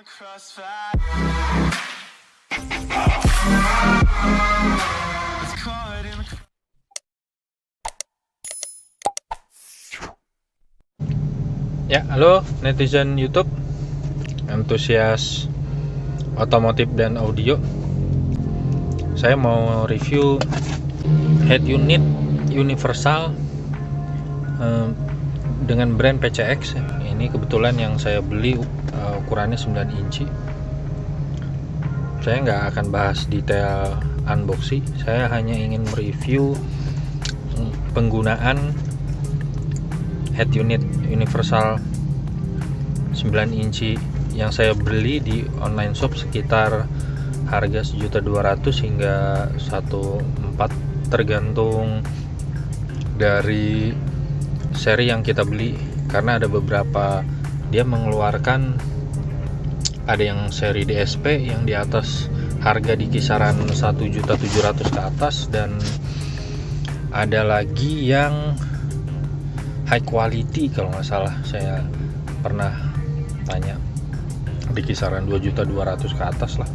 the crossfire. It's caught in the Ya, halo netizen YouTube, antusias otomotif dan audio. Saya mau review head unit universal dengan brand PCX. Ini kebetulan yang saya beli ukurannya 9 inci. Saya nggak akan bahas detail unboxing, saya hanya ingin mereview penggunaan head unit universal 9 inci yang saya beli di online shop sekitar harga 1.200.000 hingga 1.400.000 tergantung dari seri yang kita beli, karena ada beberapa dia mengeluarkan, ada yang seri DSP yang di atas harga di kisaran 1.700.000 ke atas, dan ada lagi yang high quality kalau nggak salah, saya pernah tanya di kisaran 2.200.000 ke atas lah.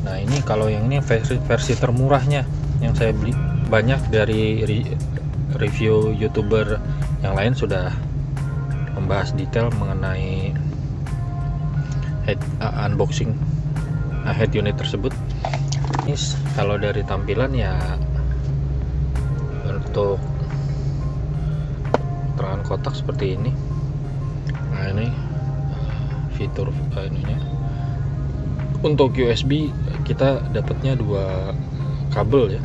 Nah ini kalau yang ini versi termurahnya yang saya beli. Banyak dari review YouTuber yang lain sudah membahas detail mengenai unboxing head unit tersebut. Ini kalau dari tampilan ya, untuk terangan kotak seperti ini. Nah ini fitur ininya. Untuk USB kita dapatnya 2 kabel ya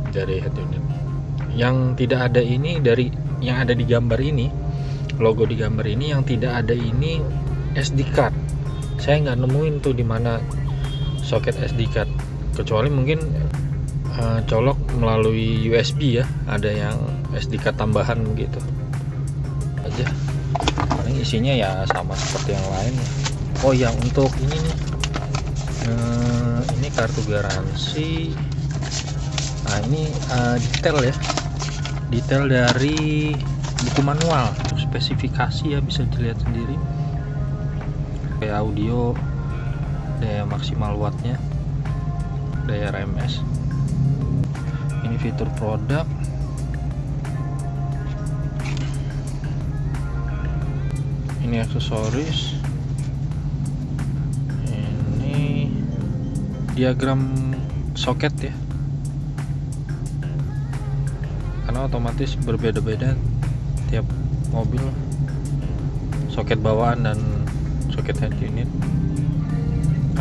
dari head unit. Yang tidak ada ini, dari yang ada di gambar ini, logo di gambar ini, yang tidak ada ini SD card. Saya nggak nemuin tuh di mana soket SD card, kecuali mungkin colok melalui USB ya, ada yang SD card tambahan gitu aja. Paling isinya ya sama seperti yang lain ya. Oh ya, untuk ini nih, ini kartu garansi. Nah ini detail ya, detail dari buku manual, spesifikasi ya, bisa dilihat sendiri. Kayak audio, daya maksimal wattnya, daya RMS. Ini fitur produk. Ini aksesoris. Ini diagram soket ya, karena otomatis berbeda-beda tiap mobil soket bawaan dan soket head unit.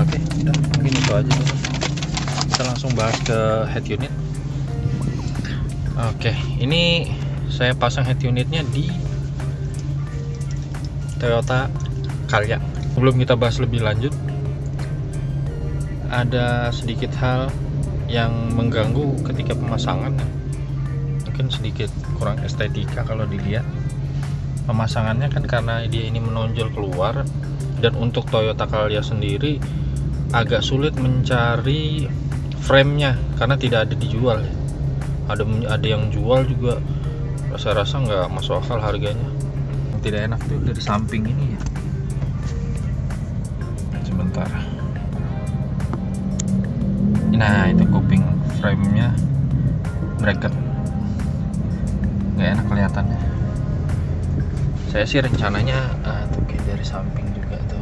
Oke, udah, mungkin itu aja dulu. Kita langsung bahas ke head unit. Oke, ini saya pasang head unitnya di Toyota Calya. Sebelum kita bahas lebih lanjut, ada sedikit hal yang mengganggu ketika pemasangan, mungkin sedikit kurang estetika kalau dilihat. Pemasangannya kan karena dia ini menonjol keluar, dan untuk Toyota Calya sendiri agak sulit mencari frame-nya karena tidak ada dijual. Ada yang jual juga, rasa-rasa nggak masuk akal harganya. Yang tidak enak tuh dari samping ini ya. Sebentar. Nah itu kuping frame-nya bracket, nggak enak kelihatannya. Saya sih rencananya tuh kayak dari samping juga tuh.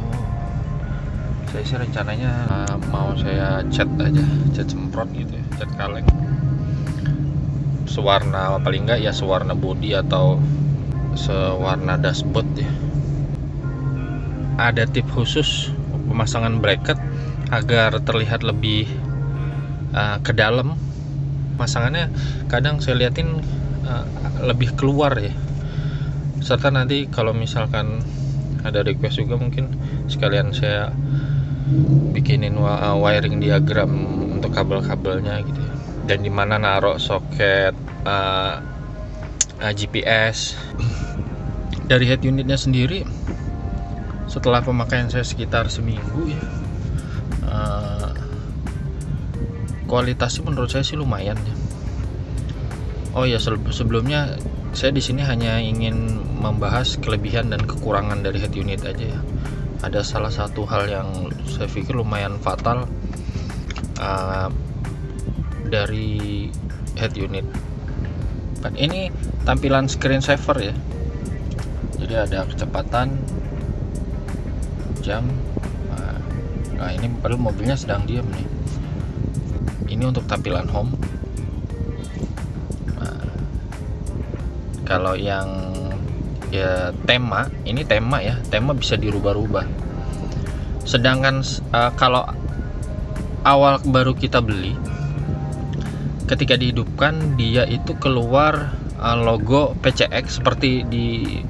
Saya sih rencananya mau saya cat aja, cat semprot gitu ya, cat kaleng. Sewarna, paling enggak ya sewarna body atau sewarna dashboard ya. Ada tip khusus pemasangan bracket agar terlihat lebih ke dalam. Pemasangannya kadang saya liatin lebih keluar ya. Serta nanti kalau misalkan ada request juga, mungkin sekalian saya bikinin wiring diagram untuk kabel-kabelnya gitu ya. Dan dimana naruh soket GPS. Dari head unitnya sendiri, setelah pemakaian saya sekitar seminggu ya, kualitasnya menurut saya sih lumayan ya. Oh ya, sebelumnya saya di sini hanya ingin membahas kelebihan dan kekurangan dari head unit aja ya. ada salah satu hal yang saya pikir lumayan fatal dari head unit. Ini tampilan screensaver ya, jadi ada kecepatan, jam. Nah ini padahal mobilnya sedang diam nih. Ini untuk tampilan home. Kalau yang ya tema, ini tema ya, tema bisa dirubah-rubah. Sedangkan kalau awal baru kita beli, ketika dihidupkan dia itu keluar logo PCX seperti di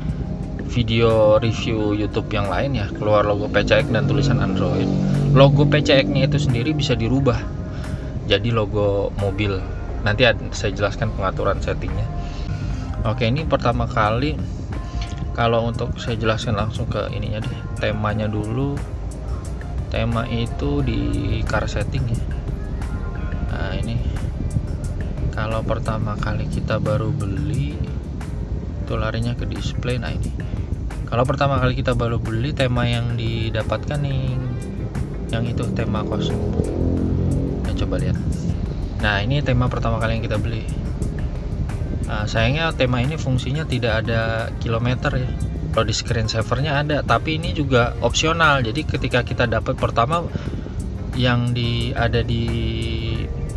video review YouTube yang lain ya, keluar logo PCX dan tulisan Android. Logo PCX-nya itu sendiri bisa dirubah jadi logo mobil. Nanti saya jelaskan pengaturan settingnya. Oke, ini pertama kali. Kalau untuk saya jelaskan langsung ke ininya deh, temanya dulu. Tema itu di car setting ya. Nah ini kalau pertama kali kita baru beli itu larinya ke display. Nah ini kalau pertama kali kita baru beli, tema yang didapatkan nih yang itu tema kosong. Nah, coba lihat. Nah ini tema pertama kali yang kita beli. Nah, sayangnya tema ini fungsinya tidak ada kilometer ya. Kalau di screensavernya ada, tapi ini juga opsional. Jadi ketika kita dapat pertama yang ada di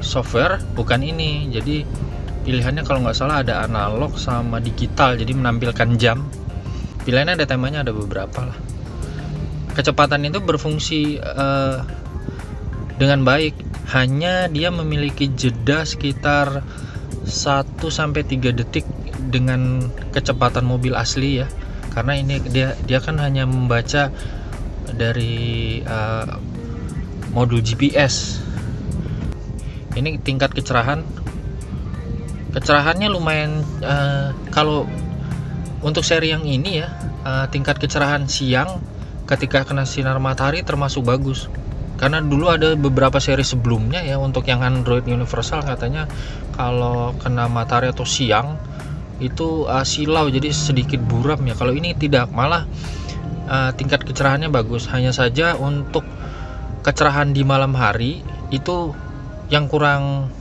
software bukan ini. Jadi pilihannya kalau nggak salah ada analog sama digital. Jadi menampilkan jam. Pilihannya ada, temanya ada beberapa lah. Kecepatan itu berfungsi dengan baik. Hanya dia memiliki jeda sekitar 1-3 detik dengan kecepatan mobil asli ya, karena ini dia kan hanya membaca dari modul GPS. Ini tingkat kecerahannya lumayan, kalau untuk seri yang ini ya, tingkat kecerahan siang ketika kena sinar matahari termasuk bagus. Karena dulu ada beberapa seri sebelumnya ya, untuk yang Android Universal katanya kalau kena matahari atau siang itu silau, jadi sedikit buram ya. Kalau ini tidak, malah tingkat kecerahannya bagus. Hanya saja untuk kecerahan di malam hari itu yang kurang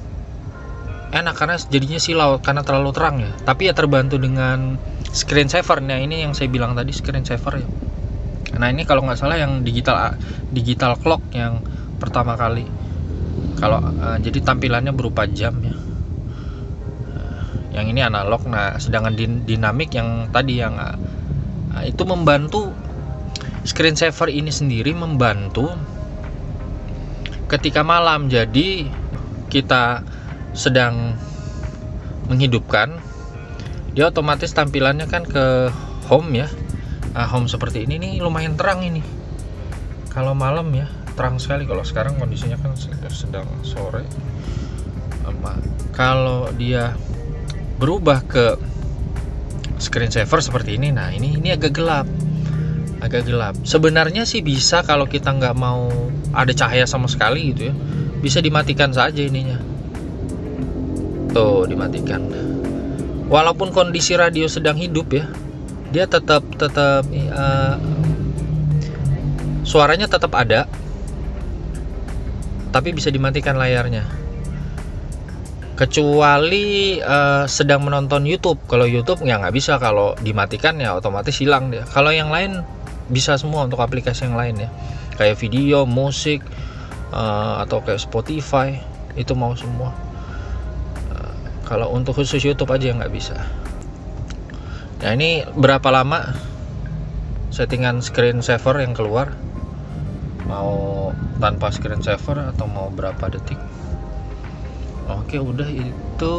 enak karena jadinya silau karena terlalu terang ya. Tapi ya terbantu dengan screensaver. Nah ini yang saya bilang tadi, screensaver ya. Nah ini kalau nggak salah yang digital clock yang pertama kali. Kalau jadi tampilannya berupa jam ya. Yang ini analog. Nah sedangkan dinamik yang tadi yang itu membantu, screensaver ini sendiri membantu ketika malam. Jadi kita sedang menghidupkan, dia otomatis tampilannya kan ke home ya. Home seperti ini nih lumayan terang ini. Kalau malam ya terang sekali. Kalau sekarang kondisinya kan sedang sore. Kalau dia berubah ke screensaver seperti ini, nah ini agak gelap. Sebenarnya sih bisa, kalau kita nggak mau ada cahaya sama sekali gitu ya, bisa dimatikan saja ininya. Tuh dimatikan. Walaupun kondisi radio sedang hidup ya, dia tetap suaranya tetap ada, tapi bisa dimatikan layarnya. Kecuali sedang menonton YouTube. Kalau YouTube ya nggak bisa, kalau dimatikan ya otomatis hilang dia. Kalau yang lain bisa semua untuk aplikasi yang lain ya, kayak video, musik, atau kayak Spotify, itu mau semua. Kalau untuk khusus YouTube aja nggak bisa. Nah ini berapa lama settingan screensaver yang keluar, mau tanpa screensaver atau mau berapa detik. Oke udah itu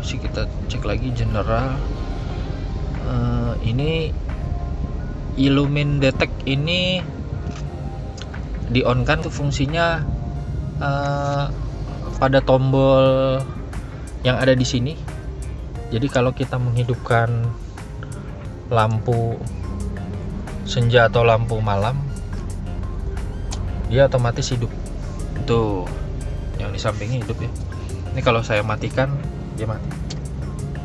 sih, kita cek lagi general. Ini Illumine Detect ini di on kan tuh fungsinya pada tombol yang ada di sini. Jadi kalau kita menghidupkan lampu senja atau lampu malam, dia otomatis hidup. Tuh yang di sampingnya hidup ya. Ini kalau saya matikan dia mati.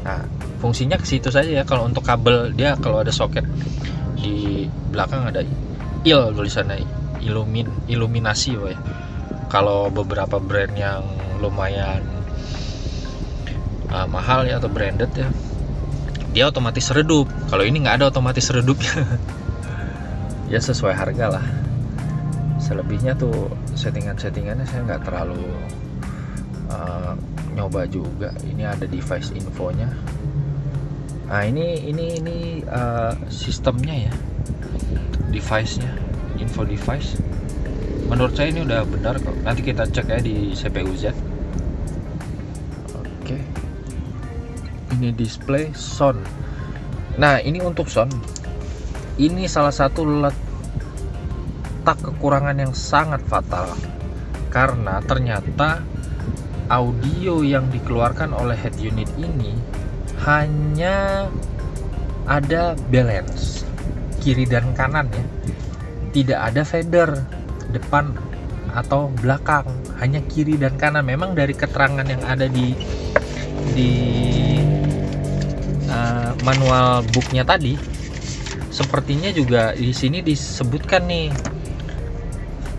Nah fungsinya ke situ saja ya. Kalau untuk kabel, dia kalau ada soket di belakang ada tulisannya, iluminasi ya. Kalau beberapa brand yang lumayan mahal ya atau branded ya, dia otomatis redup. Kalau ini nggak ada otomatis redupnya. Ya sesuai harga lah. Selebihnya tuh settingannya saya nggak terlalu nyoba juga. Ini ada device infonya. Nah ini sistemnya ya, device-nya, info device. Menurut saya ini udah benar kok. Nanti kita cek ya di CPU-Z. Oke. Ini display sound. Nah ini untuk sound, ini salah satu letak kekurangan yang sangat fatal, karena ternyata audio yang dikeluarkan oleh head unit ini hanya ada balance kiri dan kanan ya, tidak ada fader depan atau belakang, hanya kiri dan kanan. Memang dari keterangan yang ada di manual booknya tadi, sepertinya juga di sini disebutkan nih.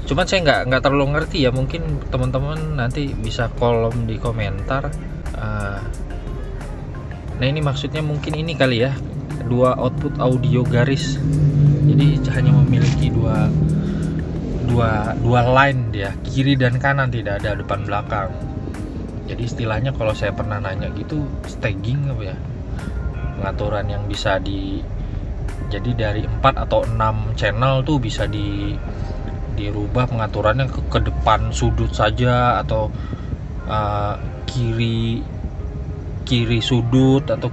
Cuman saya nggak terlalu ngerti ya, mungkin teman-teman nanti bisa kolom di komentar. Nah ini maksudnya mungkin ini kali ya, dua output audio garis. Jadi hanya memiliki dua line dia, kiri dan kanan, tidak ada depan belakang. Jadi istilahnya kalau saya pernah nanya gitu, staging apa ya, pengaturan yang bisa jadi dari 4 atau 6 channel tuh bisa dirubah pengaturannya ke depan sudut saja, atau kiri sudut, atau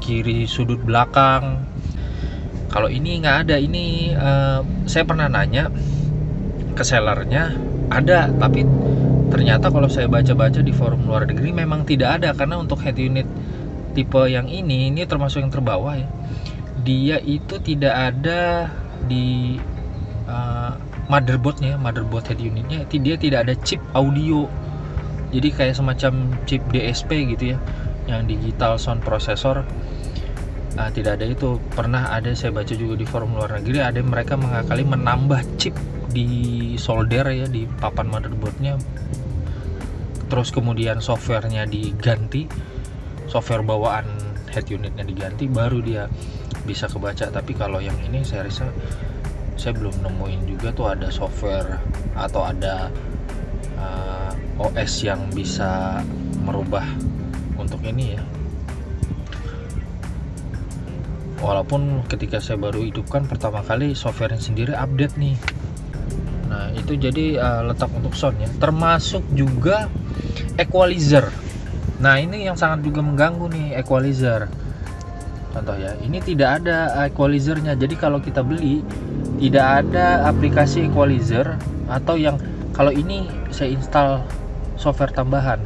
kiri sudut belakang. Kalau ini nggak ada. Ini saya pernah nanya ke sellernya, ada, tapi ternyata kalau saya baca-baca di forum luar negeri memang tidak ada. Karena untuk head unit tipe yang ini termasuk yang terbawah ya, dia itu tidak ada di motherboard head unitnya, dia tidak ada chip audio. Jadi kayak semacam chip DSP gitu ya, yang digital sound processor. Tidak ada itu. Pernah ada saya baca juga di forum luar negeri, ada mereka mengakali menambah chip di solder ya, di papan motherboardnya, terus kemudian softwarenya diganti, software bawaan head unitnya diganti, baru dia bisa kebaca. Tapi kalau yang ini saya rasa saya belum nemuin juga tuh ada software atau ada OS yang bisa merubah untuk ini ya. Walaupun ketika saya baru hidupkan pertama kali, softwarenya sendiri update nih. Nah itu jadi letak untuk sound ya, termasuk juga equalizer. Nah ini yang sangat juga mengganggu nih, equalizer. Contoh ya, ini tidak ada equalizernya. Jadi kalau kita beli, tidak ada aplikasi equalizer, atau yang kalau ini saya install software tambahan.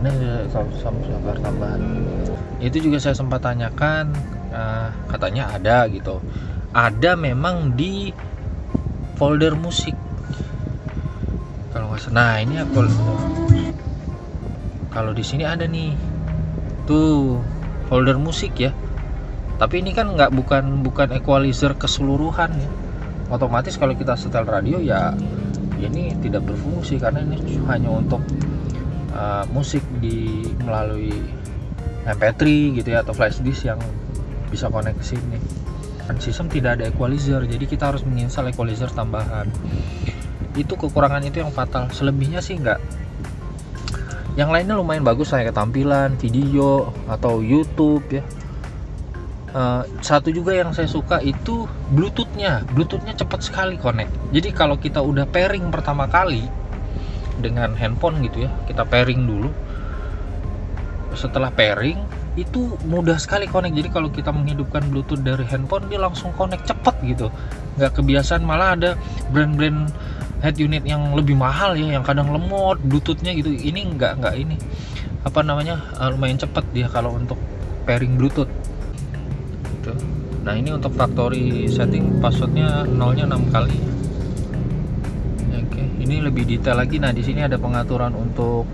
Ini software tambahan. Itu juga saya sempat tanyakan, katanya ada gitu. Ada memang di folder musik kalau nggak salah. Nah ini kalau di sini ada nih tuh folder musik ya, tapi ini kan bukan equalizer keseluruhan ya. Otomatis kalau kita setel radio ya ini tidak berfungsi, karena ini hanya untuk musik melalui MP3 gitu ya, atau flash disk yang bisa connect ke sini. Kan sistem tidak ada equalizer, jadi kita harus menginstal equalizer tambahan. Itu kekurangan itu yang fatal. Selebihnya sih enggak. Yang lainnya lumayan bagus lah, kayak tampilan, video, atau YouTube ya. Satu juga yang saya suka itu Bluetoothnya cepat sekali connect. Jadi kalau kita udah pairing pertama kali dengan handphone gitu ya, kita pairing dulu. Setelah pairing itu mudah sekali connect. Jadi kalau kita menghidupkan Bluetooth dari handphone, dia langsung connect cepet gitu. Nggak kebiasaan, malah ada brand-brand head unit yang lebih mahal ya, yang kadang lemot Bluetoothnya gitu. Ini nggak ini lumayan cepet dia kalau untuk pairing Bluetooth gitu. Nah ini untuk factory setting, passwordnya 0-nya 6 kali. Oke, ini lebih detail lagi. Nah di sini ada pengaturan untuk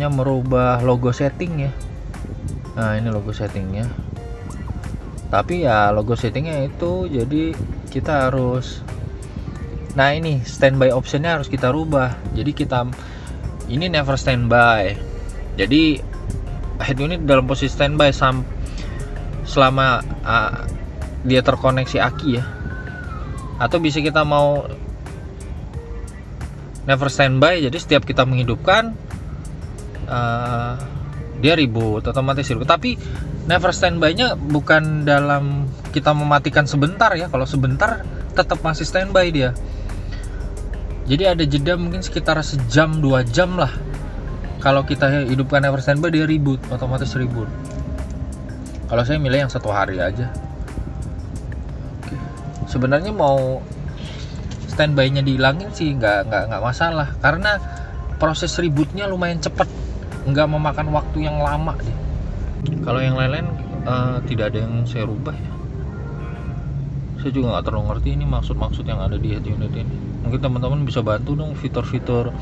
merubah logo setting ya. Nah ini logo settingnya. Tapi ya logo settingnya itu, jadi kita harus, nah ini standby optionnya harus kita rubah. Jadi kita ini never standby, jadi head unit dalam posisi standby selama dia terkoneksi aki ya. Atau bisa kita mau never standby, jadi setiap kita menghidupkan dia reboot, otomatis reboot. Tapi never standby-nya bukan dalam kita mematikan sebentar ya. Kalau sebentar tetap masih standby dia. Jadi ada jeda mungkin sekitar sejam 2 jam lah. Kalau kita hidupkan never standby, dia reboot, otomatis reboot. Kalau saya milih yang 1 hari aja. Oke. Sebenarnya mau standby-nya dihilangin sih nggak masalah, karena proses rebootnya lumayan cepat, nggak memakan waktu yang lama deh. Kalau yang lain-lain tidak ada yang saya rubah ya. Saya juga nggak terlalu ngerti ini maksud yang ada di head unit ini. Mungkin teman-teman bisa bantu dong, fitur-fitur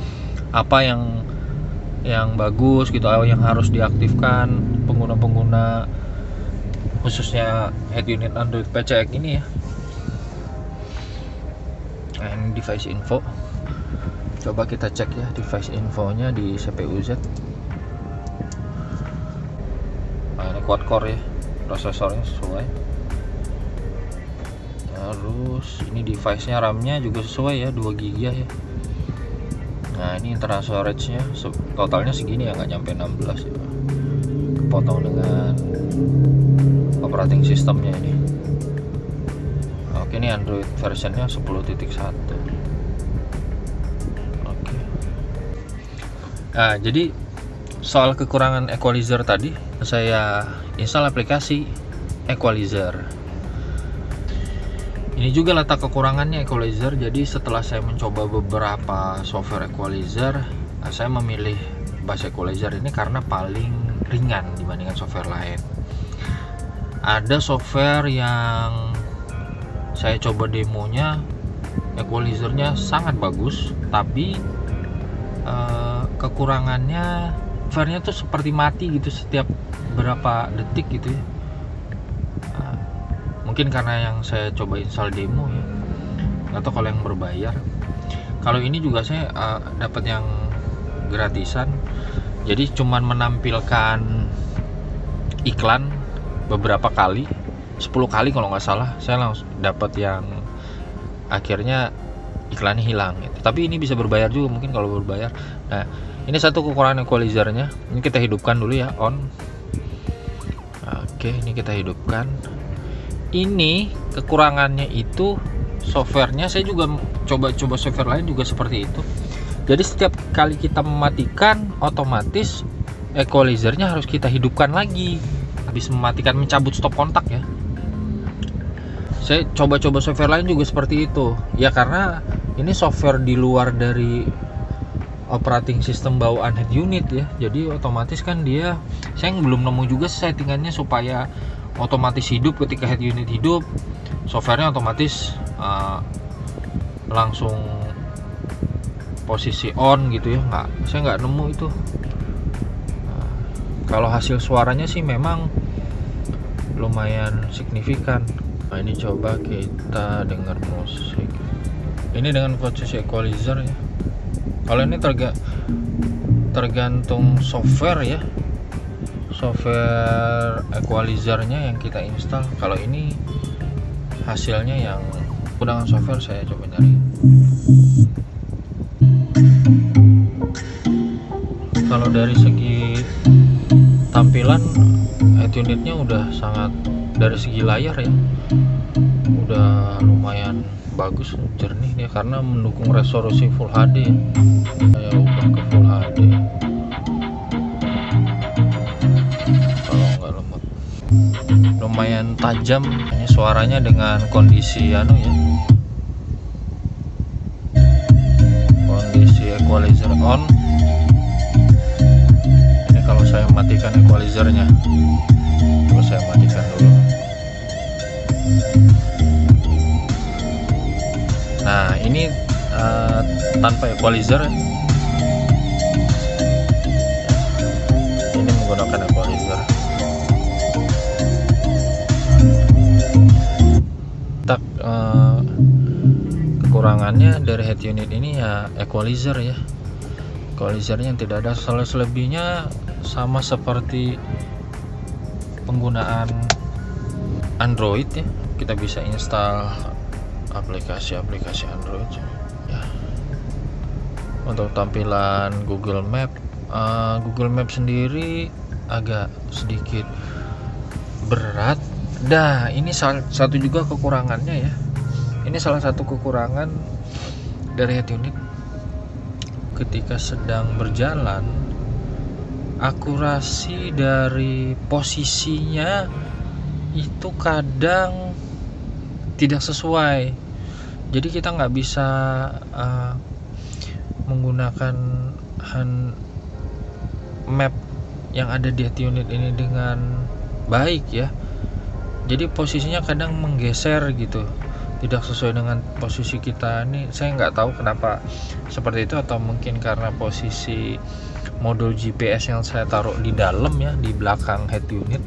apa yang bagus gitu, yang harus diaktifkan pengguna-pengguna khususnya head unit Android PCX ini ya. Nah, ini device info. Coba kita cek ya device infonya di CPU Z. Nah, ini quad core ya, prosesornya sesuai. Terus ini device-nya RAM-nya juga sesuai ya, 2 GB ya. Nah, ini internal storage-nya totalnya segini ya, nggak nyampe 16 ya. Kepotong dengan operating systemnya ini. Oke, ini Android versionnya 10.1. Oke. Nah, jadi soal kekurangan equalizer tadi, saya install aplikasi equalizer. Ini juga letak kekurangannya equalizer. Jadi setelah saya mencoba beberapa software equalizer, saya memilih bass equalizer ini karena paling ringan dibandingkan software lain. Ada software yang saya coba demonya, equalizernya sangat bagus, tapi kekurangannya softwarenya tuh seperti mati gitu setiap berapa detik gitu ya. Mungkin karena yang saya coba install demo ya, atau kalau yang berbayar. Kalau ini juga saya dapat yang gratisan, jadi cuman menampilkan iklan beberapa kali, 10 kali kalau nggak salah. Saya langsung dapat yang akhirnya iklannya hilang gitu. Tapi ini bisa berbayar juga mungkin kalau berbayar. Nah, ini satu kekurangan equalizernya. Ini kita hidupkan dulu ya, on. Oke, ini kita hidupkan. Ini kekurangannya itu softwarenya, saya juga coba software lain juga seperti itu. Jadi setiap kali kita mematikan, otomatis equalizernya harus kita hidupkan lagi. Habis mematikan, mencabut stop kontak ya. Saya coba software lain juga seperti itu. Ya karena ini software di luar dari operating system bawaan head unit ya. Jadi otomatis kan dia, saya belum nemu juga settingannya supaya otomatis hidup ketika head unit hidup, softwarenya otomatis langsung posisi on gitu ya. Saya nggak nemu itu. Kalau hasil suaranya sih memang lumayan signifikan. Nah, ini coba kita dengar musik. Ini dengan posisi equalizer ya. Kalau ini tergantung software ya, software equalizernya yang kita install. Kalau ini hasilnya yang dengan software, saya coba nyari. Kalau dari segi tampilan head unitnya udah sangat, dari segi layar ya udah lumayan bagus, jernih ya, karena mendukung resolusi Full HD ya. Saya ubah ke Full HD kalau nggak lemot. Lumayan tajam ini suaranya dengan kondisi ya, kondisi equalizer on. Ini kalau saya matikan equalizernya, terus saya matikan dulu. Nah, ini tanpa equalizer. Ini menggunakan equalizer. kekurangannya dari head unit ini ya equalizer ya. Equalizernya yang tidak ada. Selebihnya sama seperti penggunaan Android ya. Kita bisa install aplikasi-aplikasi Android ya. Untuk tampilan Google Map, Google Map sendiri agak sedikit berat. Nah, ini satu juga kekurangannya ya. Ini salah satu kekurangan dari head unit. Ketika sedang berjalan, akurasi dari posisinya itu kadang tidak sesuai. Jadi kita nggak bisa menggunakan map yang ada di head unit ini dengan baik ya. Jadi posisinya kadang menggeser gitu, tidak sesuai dengan posisi kita. Ini saya nggak tahu kenapa seperti itu, atau mungkin karena posisi modul GPS yang saya taruh di dalam ya, di belakang head unit,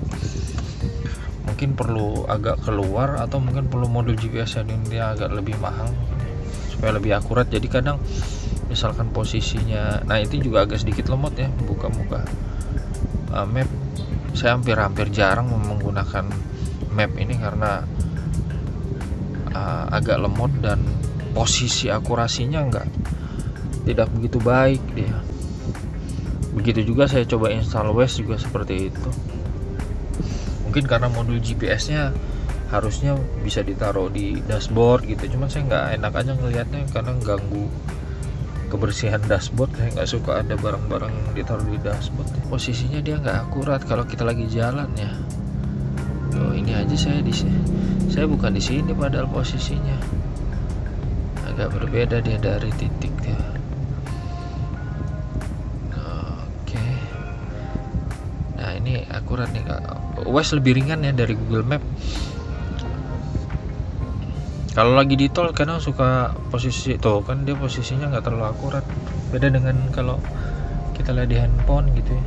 mungkin perlu agak keluar, atau mungkin perlu modul GPS yang dia agak lebih mahal supaya lebih akurat. Jadi kadang misalkan posisinya, nah itu juga agak sedikit lemot ya, buka-buka map. Saya hampir jarang menggunakan map ini karena agak lemot dan posisi akurasinya tidak begitu baik dia. Begitu juga saya coba install Waze juga seperti itu. Mungkin karena modul GPS-nya harusnya bisa ditaruh di dashboard gitu, cuman saya nggak enak aja ngelihatnya karena ganggu kebersihan dashboard. Saya nggak suka ada barang-barang ditaruh di dashboard. Posisinya dia nggak akurat kalau kita lagi jalan ya. Tuh, ini aja saya bukan di sini padahal posisinya agak berbeda dia dari titik dia. Oke. Nah, ini akurat nih Kak. Waze lebih ringan ya dari Google Map. Kalau lagi di tol kadang suka posisi tuh kan, dia posisinya nggak terlalu akurat. Beda dengan kalau kita lihat di handphone gitu ya.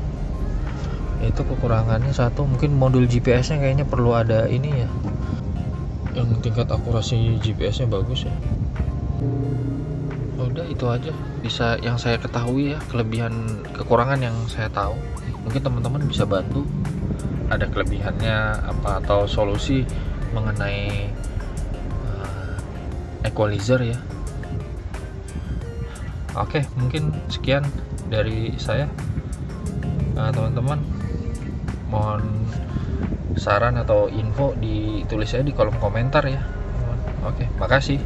Itu kekurangannya satu, mungkin modul GPS-nya kayaknya perlu ada ini ya, yang tingkat akurasi GPS-nya bagus ya. Udah itu aja bisa yang saya ketahui ya, kelebihan kekurangan yang saya tahu. Mungkin teman-teman bisa bantu ada kelebihannya apa atau solusi mengenai equalizer ya. Oke, mungkin sekian dari saya. Teman-teman mohon saran atau info ditulis aja di kolom komentar ya. Oke, makasih.